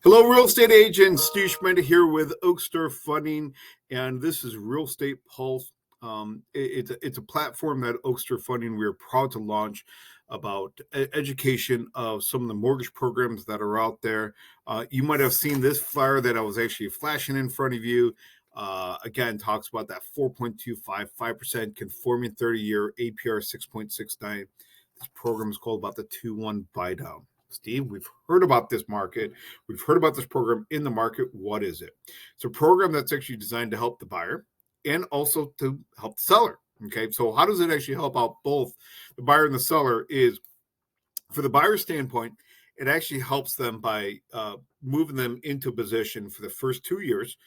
Hello, real estate agent Steve Schmenda here with Oakster Funding, and this is Real Estate Pulse. It's a platform that Oakster Funding we are proud to launch about education of some of the mortgage programs that are out there. You might have seen this flyer that I was actually flashing in front of you. Again, talks about that 4.25% conforming 30-year APR 6.69. This program is called about the 2-1 buy down. Steve, we've heard about this market. We've heard about this program in the market. What is it? It's a program that's actually designed to help the buyer and also to help the seller. Okay, so how does it actually help out both the buyer and the seller? Is for the buyer standpoint, it actually helps them by moving them into a position for the first 2 years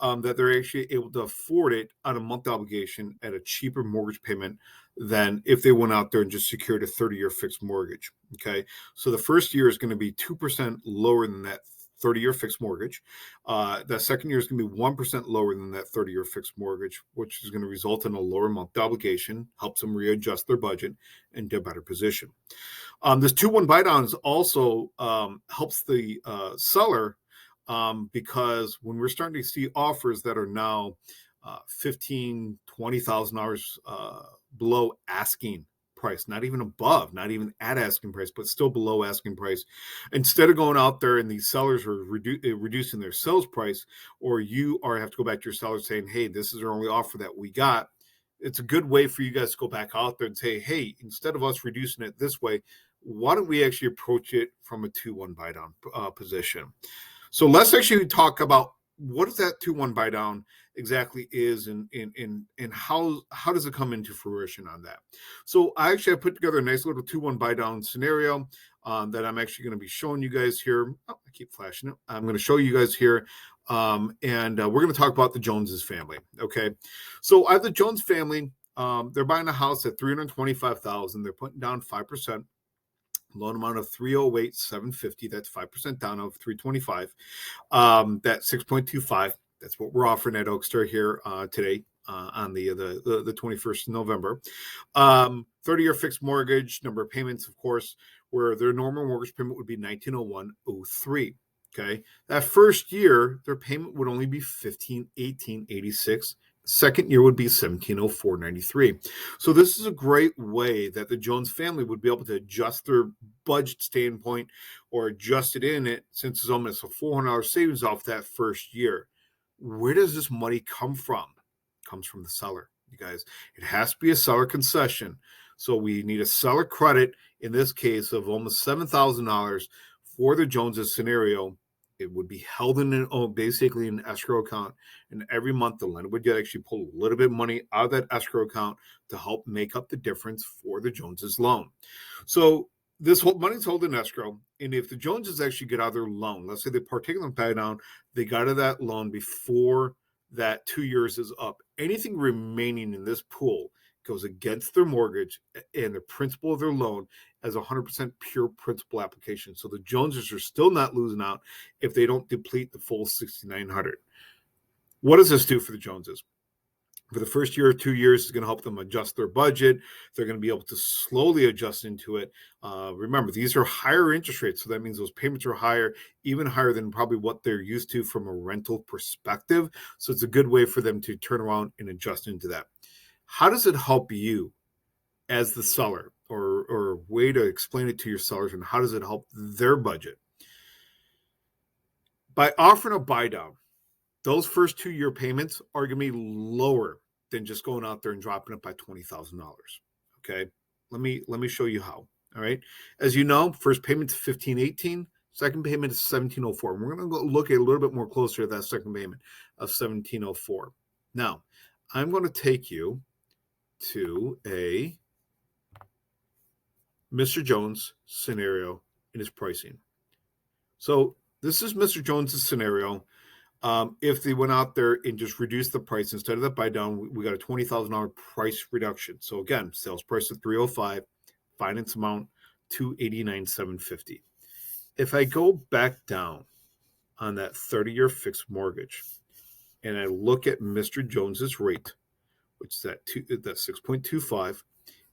that they're actually able to afford it on a monthly obligation at a cheaper mortgage payment than if they went out there and just secured a 30-year fixed mortgage. Okay, so the first year is going to be 2% lower than that 30-year fixed mortgage. The second year is going to be 1% lower than that 30-year fixed mortgage, which is going to result in a lower monthly obligation, helps them readjust their budget and get a better position. This 2-1 buy down also helps the seller because when we're starting to see offers that are now $15,000, $20,000 below asking price, not even above, not even at asking price, but still below asking price. Instead of going out there and these sellers are reducing their sales price, or you have to go back to your seller saying, hey, this is our only offer that we got. It's a good way for you guys to go back out there and say, hey, instead of us reducing it this way, why don't we actually approach it from a 2-1 buy down position? So let's actually talk about what is that 2-1 buy down exactly is, and how does it come into fruition on that. So I put together a nice little 2-1 buy down scenario that I'm actually going to be showing you guys here. I keep flashing it. I'm going to show you guys here. And we're going to talk about the Joneses family. Okay. So I have the Jones family. They're buying a house at $325,000. They're putting down 5%. Loan amount of $308,750. That's 5% down of $325. That 6.25. That's what we're offering at Oakster here today on the 21st of November. 30-year fixed mortgage, number of payments, of course, where their normal mortgage payment would be $1,901.03. Okay, that first year their payment would only be $1,518.86. Second year would be $1,704.93. So this is a great way that the Jones family would be able to adjust their budget standpoint or adjust it in it, since it's almost a $400 savings off that first year. Where does this money come from? It comes from the seller, you guys. It has to be a seller concession. So we need a seller credit, in this case, of almost $7,000 for the Joneses scenario. It would be held in basically an escrow account, and every month the lender would actually pull a little bit of money out of that escrow account to help make up the difference for the Joneses loan. So this whole money's held in escrow, and if the Joneses actually get out of their loan, let's say they partake in the pay down, they got out of that loan before that 2 years is up, anything remaining in this pool goes against their mortgage and the principal of their loan as a 100% pure principal application. So the Joneses are still not losing out if they don't deplete the full $6,900. What does this do for the Joneses? For the first year or 2 years, it's going to help them adjust their budget. They're going to be able to slowly adjust into it. Remember, these are higher interest rates, so that means those payments are higher, even higher than probably what they're used to from a rental perspective. So it's a good way for them to turn around and adjust into that. How does it help you as the seller, or a way to explain it to your sellers, and how does it help their budget? By offering a buy down, those first 2 year payments are going to be lower than just going out there and dropping it by $20,000. Okay, let me show you how. All right, as you know, first payment is $1,518. Second payment is $1,704. We're going to look at a little bit more closer at that second payment of $1,704. Now, I'm going to take you to a Mr. Jones scenario in his pricing. So this is Mr. Jones's scenario. If they went out there and just reduced the price instead of that buy down, we got a $20,000 price reduction. So again, sales price of $305, finance amount $289,750. If I go back down on that 30-year fixed mortgage and I look at Mr. Jones's rate, which is that 6.25,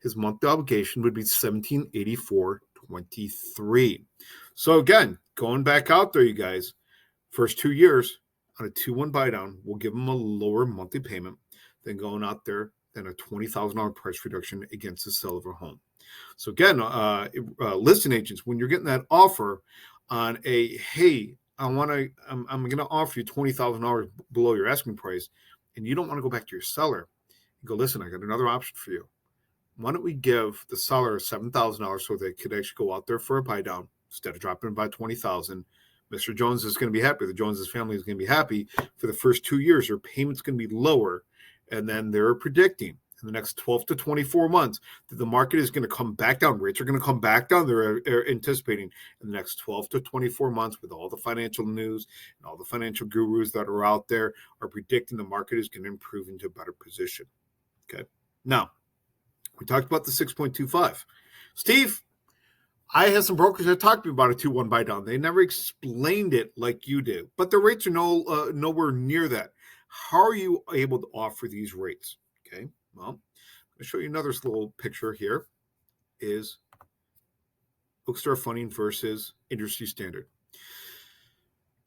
his monthly obligation would be $1,784.23. So again, going back out there, you guys, First 2 years on a 2-1 buy down will give them a lower monthly payment than going out there than a $20,000 price reduction against the sale of a home. So again, listing agents, when you're getting that offer on a, hey, I'm going to offer you $20,000 below your asking price, and you don't want to go back to your seller, you go, listen, I got another option for you. Why don't we give the seller $7,000 so they could actually go out there for a buy down instead of dropping it by $20,000? Mr. Jones is going to be happy. The Joneses family is going to be happy for the first 2 years. Their payment's going to be lower, and then they're predicting in the next 12 to 24 months that the market is going to come back down. Rates are going to come back down. They're anticipating in the next 12 to 24 months, with all the financial news and all the financial gurus that are out there, are predicting the market is going to improve into a better position. Okay. Now, we talked about the 6.25. Steve, I had some brokers that talked to me about a 2-1 buy down. They never explained it like you did, but the rates are nowhere near that. How are you able to offer these rates? Okay. Well, I'm going to show you another little picture here. Is Oakstar Funding versus industry standard.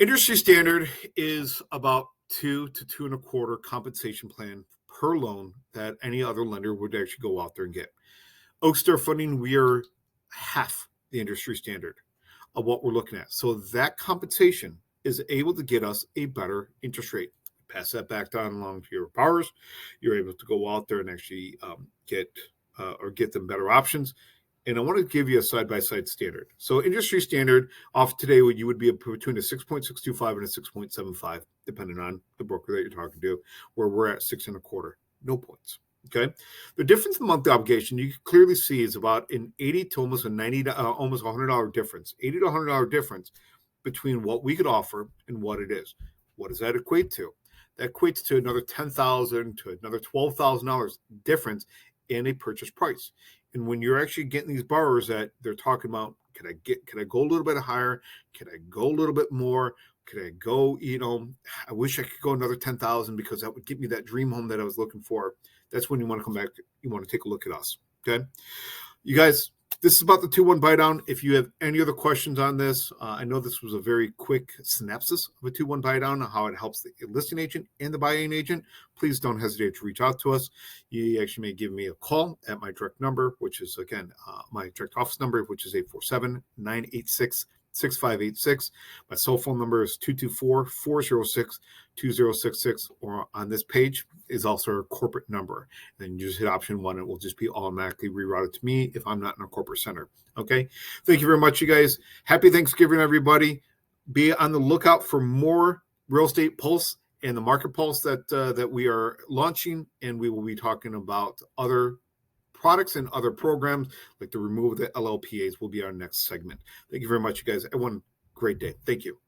Industry standard is about 2 to 2.25 compensation plan per loan that any other lender would actually go out there and get. Oakstar Funding, we are half the industry standard of what we're looking at. So that compensation is able to get us a better interest rate. Pass that back down along to your borrowers. You're able to go out there and actually get them better options. And I want to give you a side-by-side standard. So industry standard off today, you would be between a 6.625 and a 6.75, depending on the broker that you're talking to, where we're at 6.25, no points. Okay. The difference in monthly obligation, you can clearly see, is about an 80 to almost a $90, almost $100 difference, $80 to $100 difference between what we could offer and what it is. What does that equate to? That equates to another $10,000 to another $12,000 difference in a purchase price. And when you're actually getting these borrowers that they're talking about, can I go a little bit higher? Can I go a little bit more? Could I go, I wish I could go another 10,000 because that would give me that dream home that I was looking for. That's when you want to come back. You want to take a look at us. Okay. You guys, this is about the 2-1 buy down. If you have any other questions on this, I know this was a very quick synopsis of a 2-1 buy down, how it helps the listing agent and the buying agent. Please don't hesitate to reach out to us. You actually may give me a call at my direct number, which is, again, my direct office number, which is 847-986-6586. My cell phone number is 224-406-2066, or on this page is also our corporate number. Then you just hit option 1. It will just be automatically rerouted to me if I'm not in a corporate center. Okay. Thank you very much, you guys. Happy Thanksgiving, everybody. Be on the lookout for more Real Estate Pulse and the Market Pulse that we are launching, and we will be talking about other products and other programs like the removal of the LLPAs will be our next segment. Thank you very much, you guys. Everyone, great day. Thank you.